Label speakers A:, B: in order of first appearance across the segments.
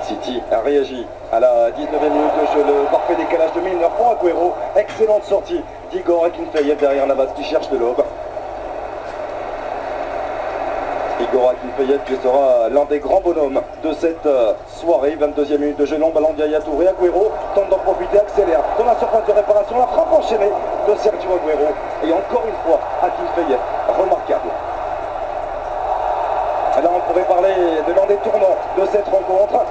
A: City a réagi à la 19e minute de jeu, le parfait décalage de Milner pour Agüero, excellente sortie d'Igor Akinfeyev derrière Navas qui cherche de l'aube. Igor Akinfeyev qui sera l'un des grands bonhommes de cette soirée. 22e minute de jeu, long ballon de Yaya Touré. Agüero tente d'en profiter, accélère dans la surface de réparation, la frappe enchaînée de Sergio Agüero. Et encore une fois, Akinfeyev, remarquable. Là, on pourrait parler de l'un des tournants de cette rencontre.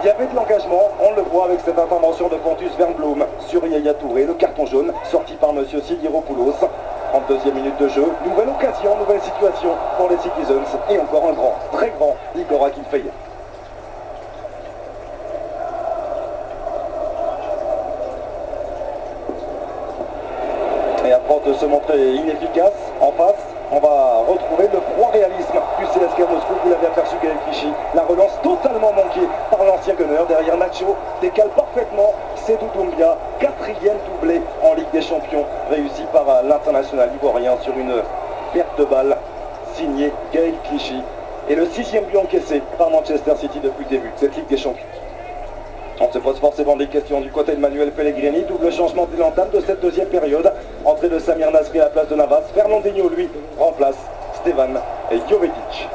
A: Il y avait de l'engagement, on le voit avec cette intervention de Pontus Wernbloom sur Yaya Touré, le carton jaune sorti par M. Sidiropoulos. 32e minute de jeu, nouvelle occasion, nouvelle situation pour les Citizens et encore un grand, très grand Igor Akinfeyev. Et après de se montrer inefficace en face, on va retrouver le froid réalisme du CSKA Moscou. Vous l'avez aperçu, Gaël Clichy. La relance totalement manquée par l'ancien gunner. Derrière Nacho, décale parfaitement Seydou Doumbia. 4e doublé en Ligue des Champions, réussi par l'international ivoirien sur une perte de balle signée Gaël Clichy. Et le 6e but encaissé par Manchester City depuis le début de cette Ligue des Champions. On se pose forcément des questions du côté de Manuel Pellegrini. Double changement dès l'entame de cette deuxième période. Entrée de Samir Nasri à la place de Navas. Fernandinho, lui, remplace Stevan Jovetic.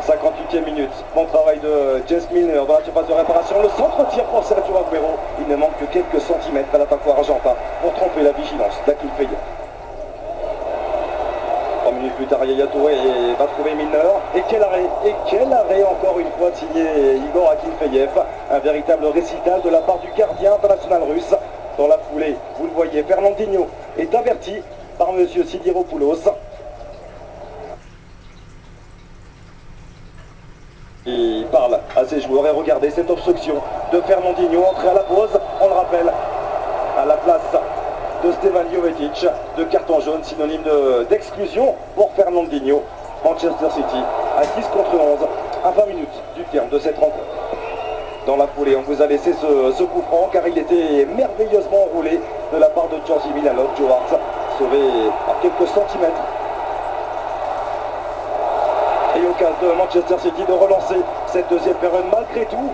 A: 58e minute. Bon travail de James Milner dans la surface de réparation. Le centre-tir pour Sergio Agüero. Il ne manque que quelques centimètres à l'attaquant argentin pour tromper la vigilance d'Akinfeyev. 3 minutes plus tard, Yaya Touré va trouver Milner. Et quel arrêt encore une fois signé Igor Akinfeyev. Un véritable récital de la part du gardien international russe. Dans la foulée, vous le voyez, Fernandinho est averti par M. Sidiropoulos. Il parle à ses joueurs et regardez cette obstruction de Fernandinho, entrée à la pause, on le rappelle, à la place de Stevan Jovetic, de carton jaune, synonyme d'exclusion pour Fernandinho. Manchester City à 10 contre 11, à 20 minutes du terme de cette rencontre. Dans la foulée, on vous a laissé ce coup franc car il était merveilleusement enroulé de la part de Georgi Milanov. Joe Hart sauvé par quelques centimètres. Et occasion de Manchester City de relancer cette deuxième période malgré tout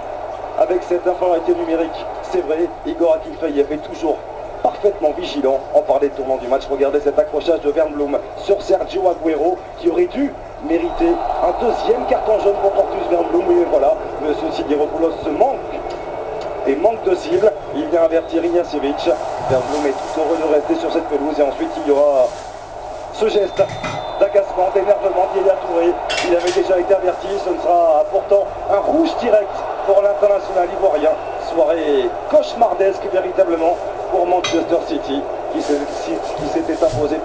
A: avec cette infériorité numérique. C'est vrai, Igor Akinfeyev est toujours parfaitement vigilant. On parlait de tournant du match. Regardez cet accrochage de Wernbloom sur Sergio Agüero qui aurait dû mériter un deuxième carton jaune pour Pontus Wernbloom. Et voilà, M. Sidiropoulos se manque de cible. Il vient avertir Ignacevic. Wernbloom est tout heureux de rester sur cette pelouse et ensuite il y aura ce geste d'agacement, d'énervement d'Yaya Touré. Il avait déjà été averti. Ce ne sera pourtant un rouge direct pour l'international ivoirien. Soirée cauchemardesque véritablement pour Manchester City qui s'était imposé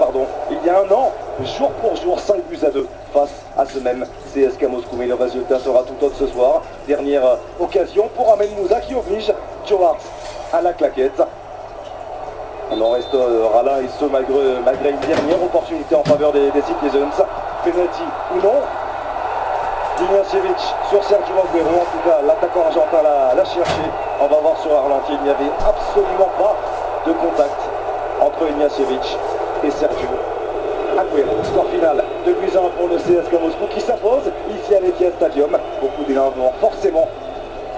A: il y a un an, jour pour jour, 5 buts à 2 face à ce même CSKA Moscou. Mais le résultat sera tout autre ce soir. Dernière occasion pour Ahmed Moussa qui oblige Joe Hart à la claquette. On en restera là et ce malgré une dernière opportunité en faveur des Citizens. Penalty ou non. Ignacevic sur Sergio Agüero, en tout cas l'attaquant argentin l'a cherché. On va voir sur ralenti, il n'y avait absolument pas de contact entre Ignacevic et Sergio Agüero. Score final 2-1 pour le CSKA Moscou qui s'impose ici à l'Etihad Stadium. Beaucoup d'énervement forcément.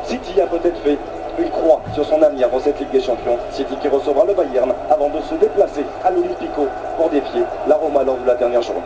A: City a peut-être fait une croix sur son avenir dans cette Ligue des Champions. City qui recevra le Bayern avant de se déplacer à l'Olympico pour défier la Roma lors de la dernière journée.